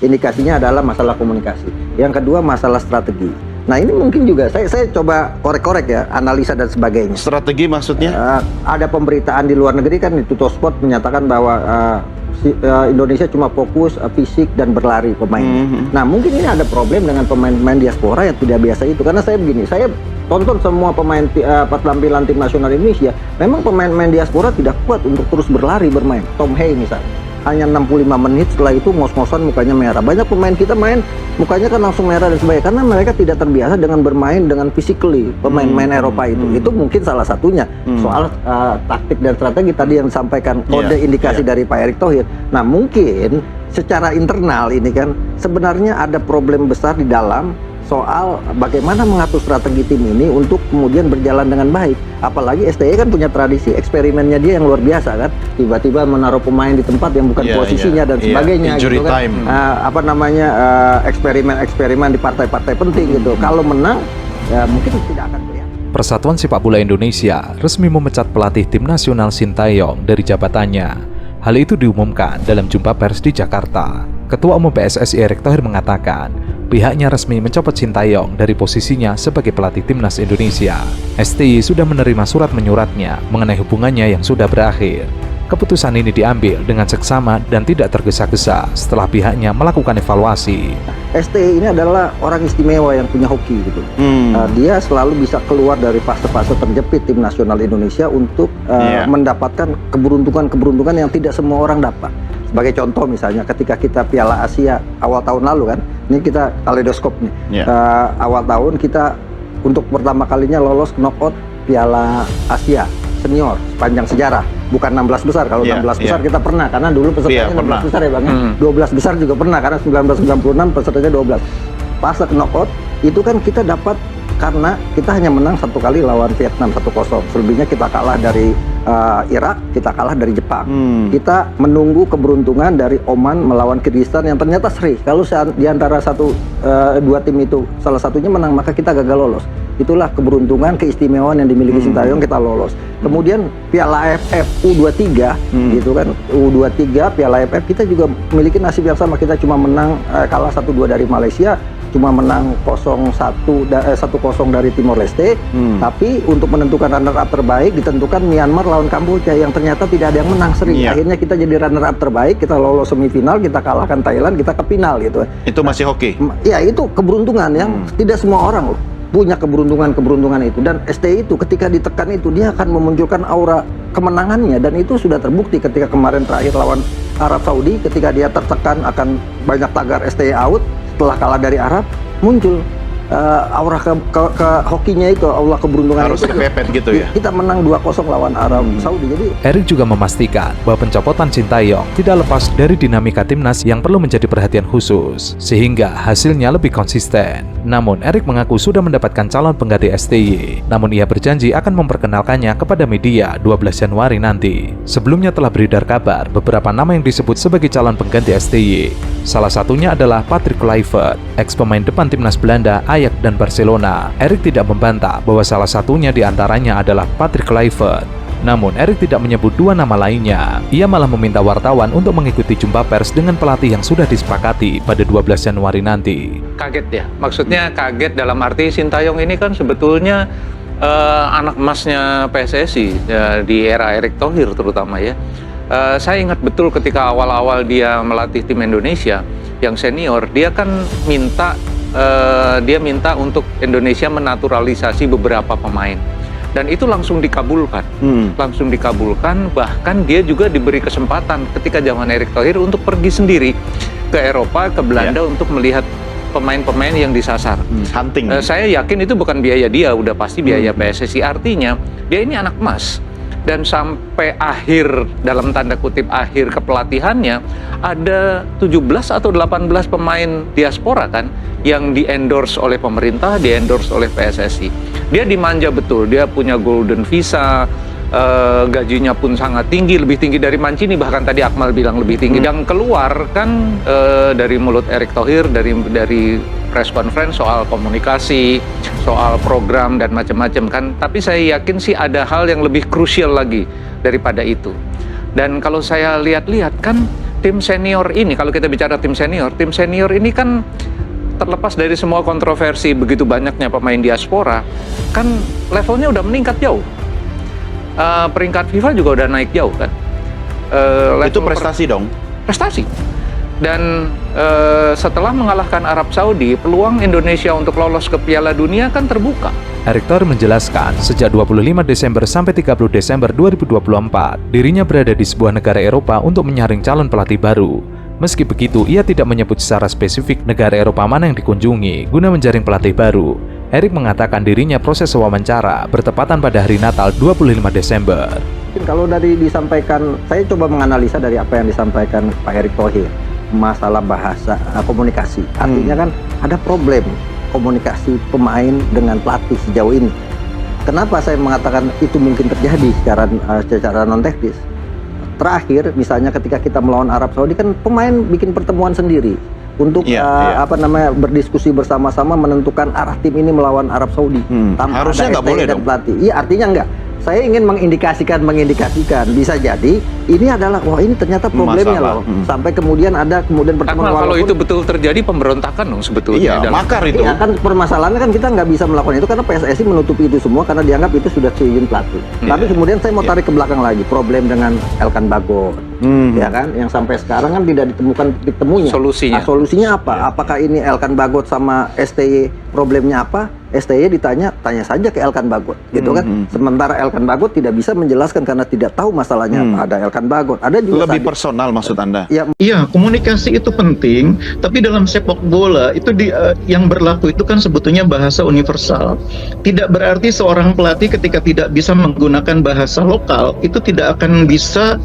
indikasinya adalah masalah komunikasi. Yang kedua masalah strategi. Nah ini mungkin juga saya coba korek-korek ya, analisa dan sebagainya. Strategi maksudnya? Ada pemberitaan di luar negeri kan, di Tuttosport menyatakan bahwa Indonesia cuma fokus fisik dan berlari pemainnya. Nah mungkin ini ada problem dengan pemain-pemain diaspora yang tidak biasa itu. Karena saya begini, saya tonton semua pemain penampilan tim nasional Indonesia, memang pemain-pemain diaspora tidak kuat untuk terus berlari bermain. Tom Hay misalnya, hanya 65 menit, setelah itu ngos-ngosan mukanya merah. Banyak pemain kita main mukanya kan langsung merah dan sebagainya, karena mereka tidak terbiasa dengan bermain dengan physically, pemain-pemain Eropa itu. Itu mungkin salah satunya. Soal taktik dan strategi tadi yang disampaikan, kode indikasi dari Pak Erick Thohir. Nah mungkin secara internal ini kan sebenarnya ada problem besar di dalam soal bagaimana mengatur strategi tim ini untuk kemudian berjalan dengan baik. Apalagi STY kan punya tradisi eksperimennya dia yang luar biasa kan, tiba-tiba menaruh pemain di tempat yang bukan posisinya dan sebagainya gitu kan. Eksperimen di partai-partai penting gitu. Kalau menang ya mungkin tidak akan kelihatan. Persatuan Sepak Bola Indonesia resmi memecat pelatih tim nasional Sintayong dari jabatannya. Hal itu diumumkan dalam jumpa pers di Jakarta. Ketua Umum PSSI Erick Thohir mengatakan pihaknya resmi mencopot Sintayong dari posisinya sebagai pelatih timnas Indonesia. STY sudah menerima surat menyuratnya mengenai hubungannya yang sudah berakhir. Keputusan ini diambil dengan seksama dan tidak tergesa-gesa setelah pihaknya melakukan evaluasi. STY ini adalah orang istimewa yang punya hoki gitu. Dia selalu bisa keluar dari fase-fase terjepit tim nasional Indonesia untuk mendapatkan keberuntungan-keberuntungan yang tidak semua orang dapat. Sebagai contoh misalnya ketika kita Piala Asia awal tahun lalu kan, ini kita kaleidoskop nih. Awal tahun kita untuk pertama kalinya lolos knockout Piala Asia senior sepanjang sejarah, bukan 16 besar. Kalau 16 besar kita pernah, karena dulu pesertanya 16 besar ya Bang. 12 besar juga pernah, karena 1996 pesertanya 12. Pas knockout itu kan kita dapat karena kita hanya menang satu kali lawan Vietnam 1-0. Selebihnya kita kalah dari Irak, kita kalah dari Jepang. Kita menunggu keberuntungan dari Oman melawan Kyrgyzstan yang ternyata seri. Kalau di antara dua tim itu salah satunya menang, maka kita gagal lolos. Itulah keberuntungan, keistimewaan yang dimiliki Sintayong, kita lolos. Kemudian Piala AFF U23 gitu kan, U23 Piala AFF kita juga memiliki nasib yang sama. Kita cuma menang kalah 1-2 dari Malaysia, cuma menang 1-0 dari Timor Leste. Tapi untuk menentukan runner up terbaik ditentukan Myanmar lawan Kamboja yang ternyata tidak ada yang menang seri. Akhirnya kita jadi runner up terbaik, kita lolos semifinal, kita kalahkan Thailand, kita ke final gitu. Itu masih hoki? Ya itu keberuntungan yang tidak semua orang punya keberuntungan itu. Dan STY itu ketika ditekan itu dia akan memunculkan aura kemenangannya, dan itu sudah terbukti ketika kemarin terakhir lawan Arab Saudi, ketika dia tertekan akan banyak tagar STY out. Setelah kalah dari Arab, muncul aura ke hokinya itu, aura keberuntungan. Harus kepepet gitu ya. Kita menang 2-0 lawan Arab Saudi. Jadi Erick juga memastikan bahwa pencopotan Sintayong tidak lepas dari dinamika timnas yang perlu menjadi perhatian khusus, sehingga hasilnya lebih konsisten. Namun Erick mengaku sudah mendapatkan calon pengganti STY, namun ia berjanji akan memperkenalkannya kepada media 12 Januari nanti. Sebelumnya telah beredar kabar beberapa nama yang disebut sebagai calon pengganti STY. Salah satunya adalah Patrick Kluivert, ex pemain depan timnas Belanda, Ajax dan Barcelona. Erick tidak membantah bahwa salah satunya diantaranya adalah Patrick Kluivert. Namun Erick tidak menyebut dua nama lainnya. Ia malah meminta wartawan untuk mengikuti jumpa pers dengan pelatih yang sudah disepakati pada 12 Januari nanti. Kaget ya, maksudnya kaget dalam arti Sintayong ini kan sebetulnya anak emasnya PSSI ya, di era Erick Thohir terutama ya. Saya ingat betul ketika awal-awal dia melatih tim Indonesia yang senior, dia kan minta untuk Indonesia menaturalisasi beberapa pemain, dan itu langsung dikabulkan. Bahkan dia juga diberi kesempatan ketika zaman Erick Thohir untuk pergi sendiri ke Eropa, ke Belanda untuk melihat pemain-pemain yang disasar. Hunting. Saya yakin itu bukan biaya dia, udah pasti biaya PSSI. Artinya dia ini anak emas. Dan sampai akhir, dalam tanda kutip akhir kepelatihannya, ada 17 atau 18 pemain diaspora kan yang di-endorse oleh pemerintah, di-endorse oleh PSSI. Dia dimanja betul, dia punya golden visa, gajinya pun sangat tinggi, lebih tinggi dari Mancini, bahkan tadi Akmal bilang lebih tinggi. Yang keluar kan dari mulut Erick Thohir, dari press conference soal komunikasi, soal program dan macam-macam kan. Tapi saya yakin sih ada hal yang lebih krusial lagi daripada itu. Dan kalau saya lihat-lihat kan tim senior ini, kalau kita bicara tim senior ini kan terlepas dari semua kontroversi begitu banyaknya pemain diaspora, kan levelnya udah meningkat jauh. Peringkat FIFA juga udah naik jauh kan. Itu prestasi dong. Prestasi. Dan setelah mengalahkan Arab Saudi, peluang Indonesia untuk lolos ke Piala Dunia kan terbuka. Erick Thohir menjelaskan, sejak 25 Desember sampai 30 Desember 2024, dirinya berada di sebuah negara Eropa untuk menyaring calon pelatih baru. Meski begitu, ia tidak menyebut secara spesifik negara Eropa mana yang dikunjungi guna menjaring pelatih baru. Erick mengatakan dirinya proses wawancara bertepatan pada hari Natal 25 Desember. Kalau dari disampaikan, saya coba menganalisa dari apa yang disampaikan Pak Erick Thohir, masalah bahasa komunikasi. Artinya kan ada problem komunikasi pemain dengan pelatih sejauh ini. Kenapa saya mengatakan itu mungkin terjadi secara non-teknis? Terakhir, misalnya ketika kita melawan Arab Saudi kan pemain bikin pertemuan sendiri untuk berdiskusi bersama-sama menentukan arah tim ini melawan Arab Saudi. Harusnya nggak boleh dong. Pelatih. Iya, artinya enggak. Saya ingin mengindikasikan bisa jadi ini adalah ini ternyata problemnya loh. Sampai kemudian pertemuan. Kalau itu betul terjadi pemberontakan dong sebetulnya. Iya, makar itu. Iya, kan permasalahannya kan kita nggak bisa melakukan itu karena PSSI menutupi itu semua karena dianggap itu sudah seizin pelatih. Tapi kemudian saya mau tarik ke belakang lagi, problem dengan Elkan Bagot, ya kan, yang sampai sekarang kan tidak ditemukan temunya. Solusinya apa? Apakah ini Elkan Bagot sama STY problemnya apa? STY tanya saja ke Elkan Bagot, gitu kan. Sementara Elkan Bagot tidak bisa menjelaskan karena tidak tahu masalahnya apa. Ada Elkan Bagot, ada juga lebih personal maksud Anda. Iya, komunikasi itu penting, tapi dalam sepak bola itu yang berlaku itu kan sebetulnya bahasa universal. Tidak berarti seorang pelatih ketika tidak bisa menggunakan bahasa lokal itu tidak akan bisa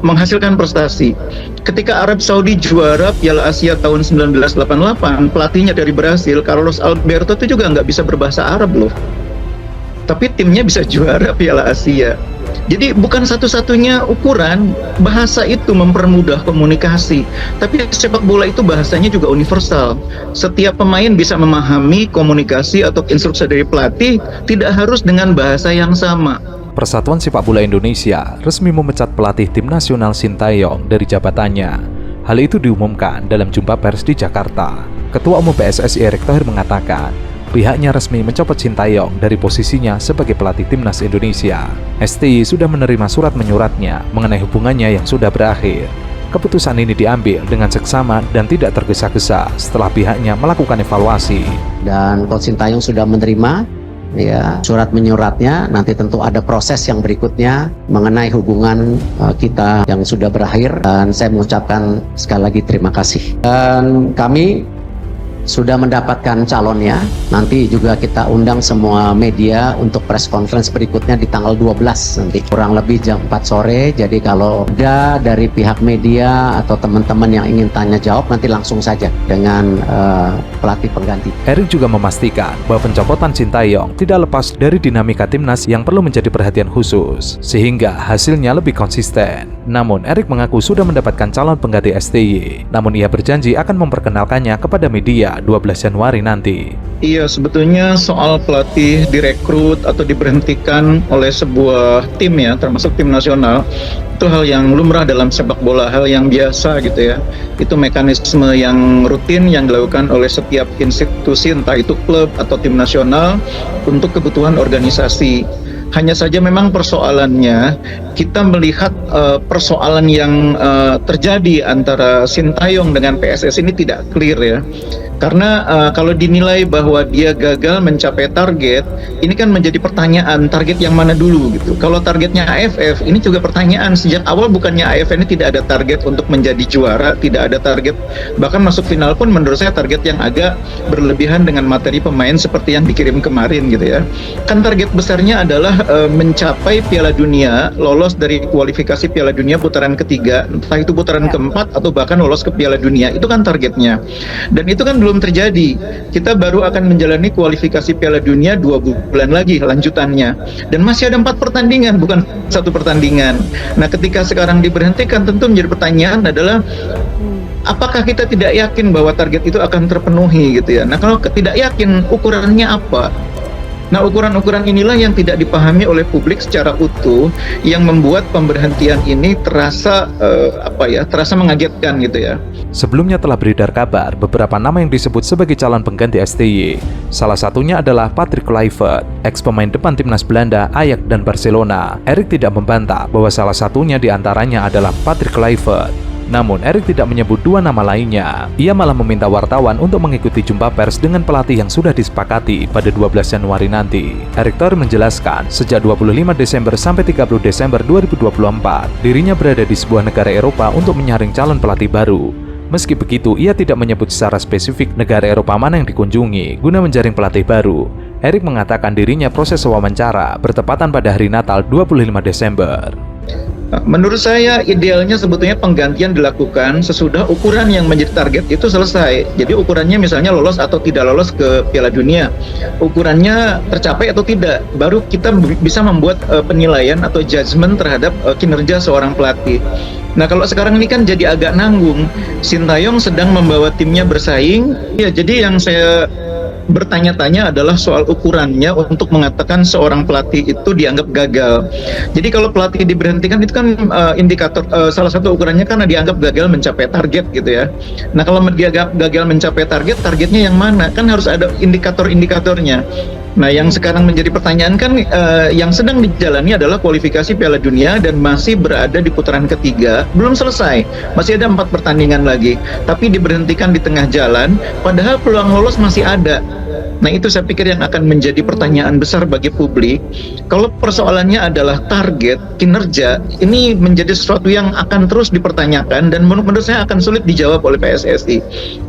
menghasilkan prestasi. Ketika Arab Saudi juara Piala Asia tahun 1988, pelatihnya dari Brasil, Carlos Alberto itu juga nggak bisa berbahasa Arab loh. Tapi timnya bisa juara Piala Asia. Jadi bukan satu-satunya ukuran, bahasa itu mempermudah komunikasi. Tapi sepak bola itu bahasanya juga universal. Setiap pemain bisa memahami komunikasi atau instruksi dari pelatih, tidak harus dengan bahasa yang sama. Persatuan Sepak Bola Indonesia resmi memecat pelatih tim nasional Sintayong dari jabatannya. Hal itu diumumkan dalam jumpa pers di Jakarta. Ketua Umum PSSI Erick Thohir mengatakan, pihaknya resmi mencopot Sintayong dari posisinya sebagai pelatih timnas Indonesia. STY sudah menerima surat menyuratnya mengenai hubungannya yang sudah berakhir. Keputusan ini diambil dengan seksama dan tidak tergesa-gesa setelah pihaknya melakukan evaluasi. Dan Coach Sintayong sudah menerima surat menyuratnya. Nanti tentu ada proses yang berikutnya mengenai hubungan kita yang sudah berakhir, dan saya mengucapkan sekali lagi terima kasih. Dan kami sudah mendapatkan calonnya. Nanti juga kita undang semua media untuk press conference berikutnya di tanggal 12 nanti kurang lebih jam 4 sore. Jadi kalau ada dari pihak media atau teman-teman yang ingin tanya jawab, nanti langsung saja dengan pelatih pengganti. Erick juga memastikan bahwa pencopotan Sintayong tidak lepas dari dinamika timnas yang perlu menjadi perhatian khusus, sehingga hasilnya lebih konsisten. Namun Erick mengaku sudah mendapatkan calon pengganti STY, namun ia berjanji akan memperkenalkannya kepada media 12 Januari nanti. Iya, sebetulnya soal pelatih direkrut atau diberhentikan oleh sebuah tim ya, termasuk tim nasional, itu hal yang lumrah dalam sepak bola, hal yang biasa gitu ya. Itu mekanisme yang rutin yang dilakukan oleh setiap institusi, entah itu klub atau tim nasional untuk kebutuhan organisasi. Hanya saja memang persoalannya, kita melihat persoalan yang terjadi antara Sintayong dengan PSSI ini tidak clear ya. Karena kalau dinilai bahwa dia gagal mencapai target, ini kan menjadi pertanyaan, target yang mana dulu gitu. Kalau targetnya AFF, ini juga pertanyaan, sejak awal bukannya AFF ini tidak ada target untuk menjadi juara, tidak ada target, bahkan masuk final pun menurut saya target yang agak berlebihan dengan materi pemain seperti yang dikirim kemarin gitu ya. Kan target besarnya adalah mencapai Piala Dunia, lolos dari kualifikasi Piala Dunia putaran ketiga, entah itu putaran keempat atau bahkan lolos ke Piala Dunia, itu kan targetnya. Dan itu kan belum terjadi. Kita baru akan menjalani kualifikasi Piala Dunia 2 bulan lagi lanjutannya, dan masih ada 4 pertandingan, bukan 1 pertandingan. Nah, ketika sekarang diberhentikan, tentu menjadi pertanyaan adalah apakah kita tidak yakin bahwa target itu akan terpenuhi gitu ya. Nah, kalau tidak yakin, ukurannya apa? Nah, ukuran-ukuran inilah yang tidak dipahami oleh publik secara utuh, yang membuat pemberhentian ini terasa terasa mengagetkan gitu ya. Sebelumnya telah beredar kabar beberapa nama yang disebut sebagai calon pengganti STY. Salah satunya adalah Patrick Kluivert, ex pemain depan timnas Belanda, Ajax dan Barcelona. Erik tidak membantah bahwa salah satunya di antaranya adalah Patrick Kluivert. Namun, Erik tidak menyebut dua nama lainnya. Ia malah meminta wartawan untuk mengikuti jumpa pers dengan pelatih yang sudah disepakati pada 12 Januari nanti. Erik Thohir menjelaskan, sejak 25 Desember sampai 30 Desember 2024, dirinya berada di sebuah negara Eropa untuk menyaring calon pelatih baru. Meski begitu, ia tidak menyebut secara spesifik negara Eropa mana yang dikunjungi guna menjaring pelatih baru. Erik mengatakan dirinya proses wawancara bertepatan pada hari Natal 25 Desember. Menurut saya idealnya sebetulnya penggantian dilakukan sesudah ukuran yang menjadi target itu selesai. Jadi ukurannya misalnya lolos atau tidak lolos ke Piala Dunia, ukurannya tercapai atau tidak, baru kita bisa membuat penilaian atau judgement terhadap kinerja seorang pelatih. Nah, kalau sekarang ini kan jadi agak nanggung. Sintayong sedang membawa timnya bersaing. Ya, jadi yang saya bertanya-tanya adalah soal ukurannya untuk mengatakan seorang pelatih itu dianggap gagal. Jadi kalau pelatih diberhentikan itu kan indikator, salah satu ukurannya kan dianggap gagal mencapai target gitu ya. Nah, kalau dia gagal mencapai target, targetnya yang mana? Kan harus ada indikator-indikatornya. Nah, yang sekarang menjadi pertanyaan kan yang sedang dijalani adalah kualifikasi Piala Dunia dan masih berada di putaran ketiga, belum selesai, masih ada 4 pertandingan lagi, tapi diberhentikan di tengah jalan, padahal peluang lolos masih ada. Nah, itu saya pikir yang akan menjadi pertanyaan besar bagi publik. Kalau persoalannya adalah target, kinerja, ini menjadi sesuatu yang akan terus dipertanyakan dan menurut saya akan sulit dijawab oleh PSSI.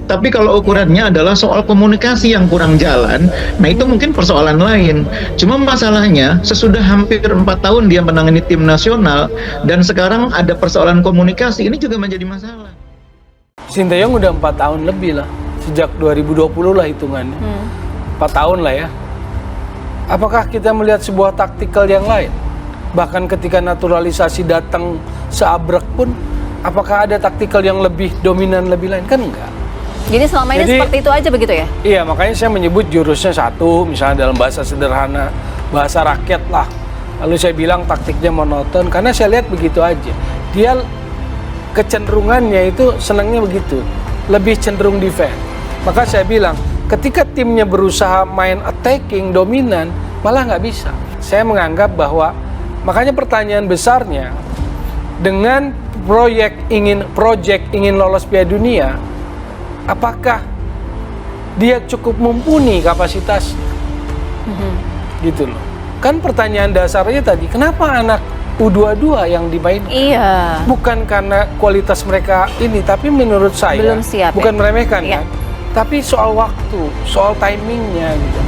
Tapi kalau ukurannya adalah soal komunikasi yang kurang jalan, nah itu mungkin persoalan lain. Cuma masalahnya sesudah hampir 4 tahun dia menangani tim nasional dan sekarang ada persoalan komunikasi, ini juga menjadi masalah. Sintayong udah 4 tahun lebih lah, sejak 2020 lah hitungannya. 4 tahun lah ya. Apakah kita melihat sebuah taktikal yang lain? Bahkan ketika naturalisasi datang seabrek pun, apakah ada taktikal yang lebih dominan, lebih lain? Kan enggak. Jadi selama ini seperti itu aja begitu ya? Iya, makanya saya menyebut jurusnya satu, misalnya dalam bahasa sederhana, bahasa rakyat lah. Lalu saya bilang taktiknya monoton, karena saya lihat begitu aja. Dia kecenderungannya itu senangnya begitu, lebih cenderung defense. Maka saya bilang, ketika timnya berusaha main attacking, dominan, malah nggak bisa. Saya menganggap bahwa, makanya pertanyaan besarnya, dengan project ingin lolos Piala Dunia, apakah dia cukup mumpuni kapasitasnya? Gitu loh. Kan pertanyaan dasarnya tadi, kenapa anak U22 yang dimainkan? Iya. Bukan karena kualitas mereka ini, tapi menurut saya, belum siap, bukan meremehkan iya, kan? Tapi soal waktu, soal timingnya gitu.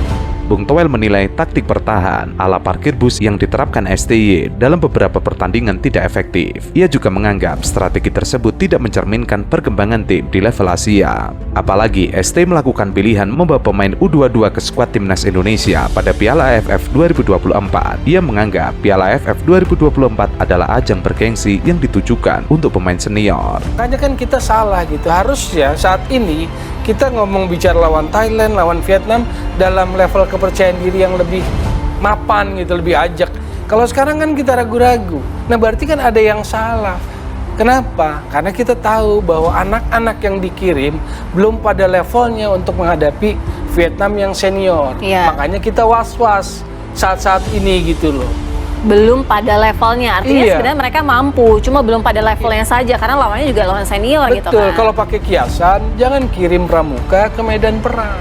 Bung Toel menilai taktik bertahan ala parkir bus yang diterapkan STY dalam beberapa pertandingan tidak efektif. Ia juga menganggap strategi tersebut tidak mencerminkan perkembangan tim di level Asia. Apalagi STY melakukan pilihan membawa pemain U22 ke skuad timnas Indonesia pada Piala AFF 2024. Ia menganggap Piala AFF 2024 adalah ajang bergengsi yang ditujukan untuk pemain senior. Makanya kan kita salah gitu. Harusnya saat ini kita ngomong bicara lawan Thailand, lawan Vietnam dalam level kepercayaan diri yang lebih mapan gitu, lebih ajak. Kalau sekarang kan kita ragu-ragu. Nah, berarti kan ada yang salah. Kenapa? Karena kita tahu bahwa anak-anak yang dikirim belum pada levelnya untuk menghadapi Vietnam yang senior. Iya. Makanya kita was-was saat-saat ini gitu loh. Belum pada levelnya, artinya Iya. sebenarnya mereka mampu, cuma belum pada levelnya saja, karena lawannya juga lawan senior gitu Betul, kan. kalau pakai kiasan, jangan kirim pramuka ke medan perang.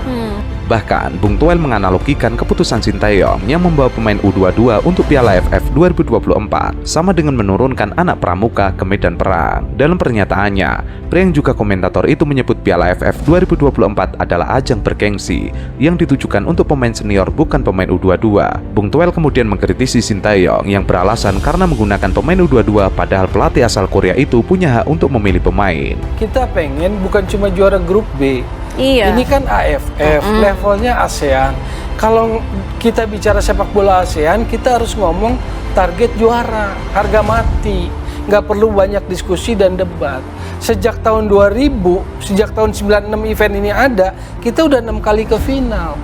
Bahkan, Bung Toel menganalogikan keputusan Sintayong yang membawa pemain U22 untuk Piala AFF 2024 sama dengan menurunkan anak pramuka ke medan perang. Dalam pernyataannya, pria yang juga komentator itu menyebut Piala AFF 2024 adalah ajang bergengsi yang ditujukan untuk pemain senior bukan pemain U22. Bung Toel kemudian mengkritisi Sintayong yang beralasan karena menggunakan pemain U22 padahal pelatih asal Korea itu punya hak untuk memilih pemain. Kita pengen bukan cuma juara grup B. Iya. Ini kan AFF, levelnya ASEAN. Kalau kita bicara sepak bola ASEAN, kita harus ngomong target juara, harga mati. Nggak perlu banyak diskusi dan debat. Sejak tahun 2000, sejak tahun 96 event ini ada, kita udah 6 kali ke final.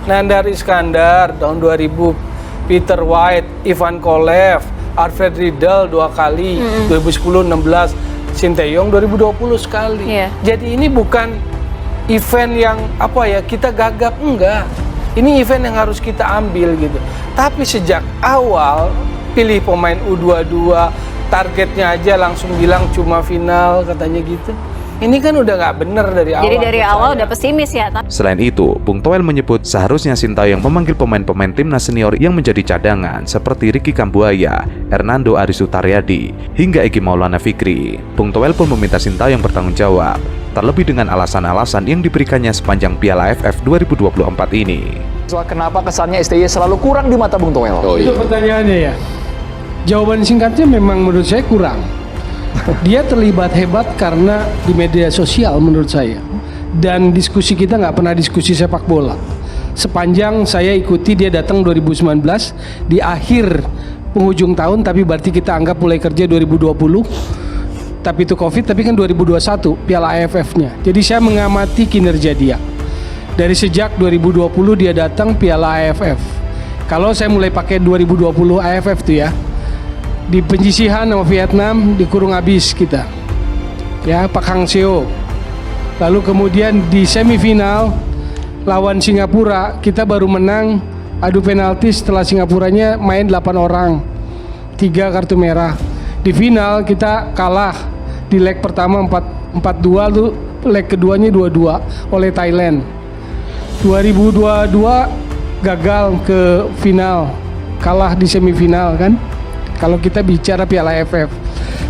Nandar Iskandar tahun 2000, Peter White, Ivan Kolev, Alfred Riedel 2 kali, 2010-16, Sinteyong 2020 sekali. Iya. Jadi ini bukan event yang kita gagap, enggak. Ini event yang harus kita ambil gitu. Tapi sejak awal pilih pemain U22, targetnya aja langsung bilang cuma final katanya gitu. Ini kan udah nggak bener dari awal. Jadi dari awal saya. udah pesimis ya. Selain itu, Bung Toel menyebut seharusnya Sintayong memanggil pemain-pemain timnas senior yang menjadi cadangan seperti Ricky Kambuaya, Hernando Arisutaryadi, hingga Egy Maulana Fikri. Bung Toel pun meminta Sintayong bertanggung jawab, terlebih dengan alasan-alasan yang diberikannya sepanjang Piala AFF 2024 ini. Soal kenapa kesannya STY selalu kurang di mata Bung Toel? Itu pertanyaannya ya. Jawaban singkatnya memang menurut saya kurang. Dia terlibat hebat karena di media sosial menurut saya. Dan diskusi kita nggak pernah diskusi sepak bola. Sepanjang saya ikuti dia datang 2019 di akhir penghujung tahun, tapi berarti kita anggap mulai kerja 2020. Tapi itu Covid, tapi kan 2021 Piala AFF-nya. Jadi saya mengamati kinerja dia. Dari sejak 2020 dia datang Piala AFF. Kalau saya mulai pakai 2020 AFF tuh ya, di penyisihan sama Vietnam dikurung habis kita ya, Pak Hang Seo. Lalu kemudian di semifinal lawan Singapura kita baru menang adu penalti setelah Singapuranya main 8 orang, 3 kartu merah. Di final kita kalah di leg pertama 4-2, lalu leg keduanya 2-2 oleh Thailand. 2022 gagal ke final, kalah di semifinal kan. Kalau kita bicara Piala AFF,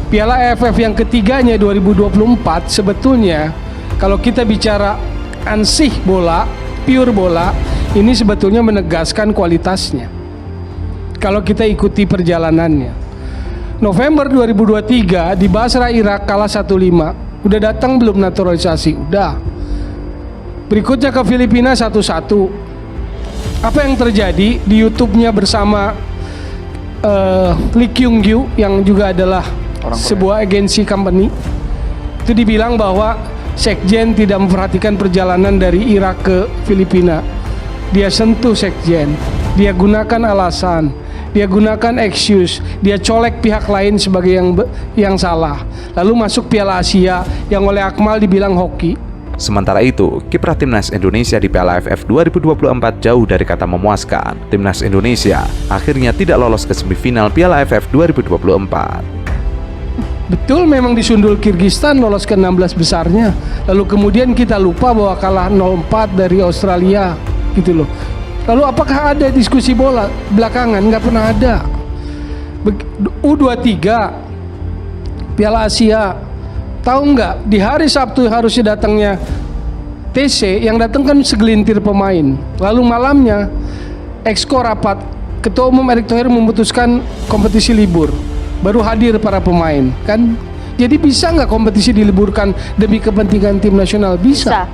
Piala AFF yang ketiganya 2024 sebetulnya kalau kita bicara ansih bola, pure bola, ini sebetulnya menegaskan kualitasnya. Kalau kita ikuti perjalanannya, November 2023 di Basra Irak kalah 1-5, udah datang belum naturalisasi? Udah. Berikutnya ke Filipina 1-1. Apa yang terjadi di YouTube-nya bersama Lee Kyung Gyu yang juga adalah sebuah agensi company, itu dibilang bahwa Sekjen tidak memperhatikan perjalanan dari Irak ke Filipina. Dia sentuh Sekjen, dia gunakan alasan, dia gunakan excuse, dia colek pihak lain sebagai yang salah. Lalu masuk Piala Asia yang oleh Akmal dibilang hoki. Sementara itu, kiprah Timnas Indonesia di Piala AFF 2024 jauh dari kata memuaskan. Timnas Indonesia akhirnya tidak lolos ke semifinal Piala AFF 2024. Betul, memang disundul Kirgistan lolos ke 16 besarnya. Lalu kemudian kita lupa bahwa kalah 0-4 dari Australia gitu loh. Lalu apakah ada diskusi bola belakangan? Nggak pernah ada. U23 Piala Asia, tahu nggak, di hari Sabtu harusnya datangnya TC, yang datang kan segelintir pemain. Lalu malamnya Exco rapat, Ketua Umum Erick Thohir memutuskan kompetisi libur, baru hadir para pemain kan. Jadi bisa nggak kompetisi diliburkan demi kepentingan tim nasional? Bisa.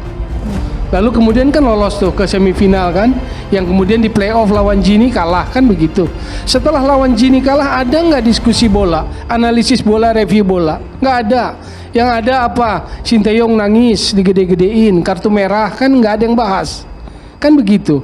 Lalu kemudian kan lolos tuh ke semifinal kan, yang kemudian di playoff lawan Gini kalah kan begitu. Setelah lawan Gini kalah, ada nggak diskusi bola, analisis bola, review bola? Nggak ada. Yang ada apa? Sinteyong nangis, digede-gedein, kartu merah, kan nggak ada yang bahas. Kan begitu.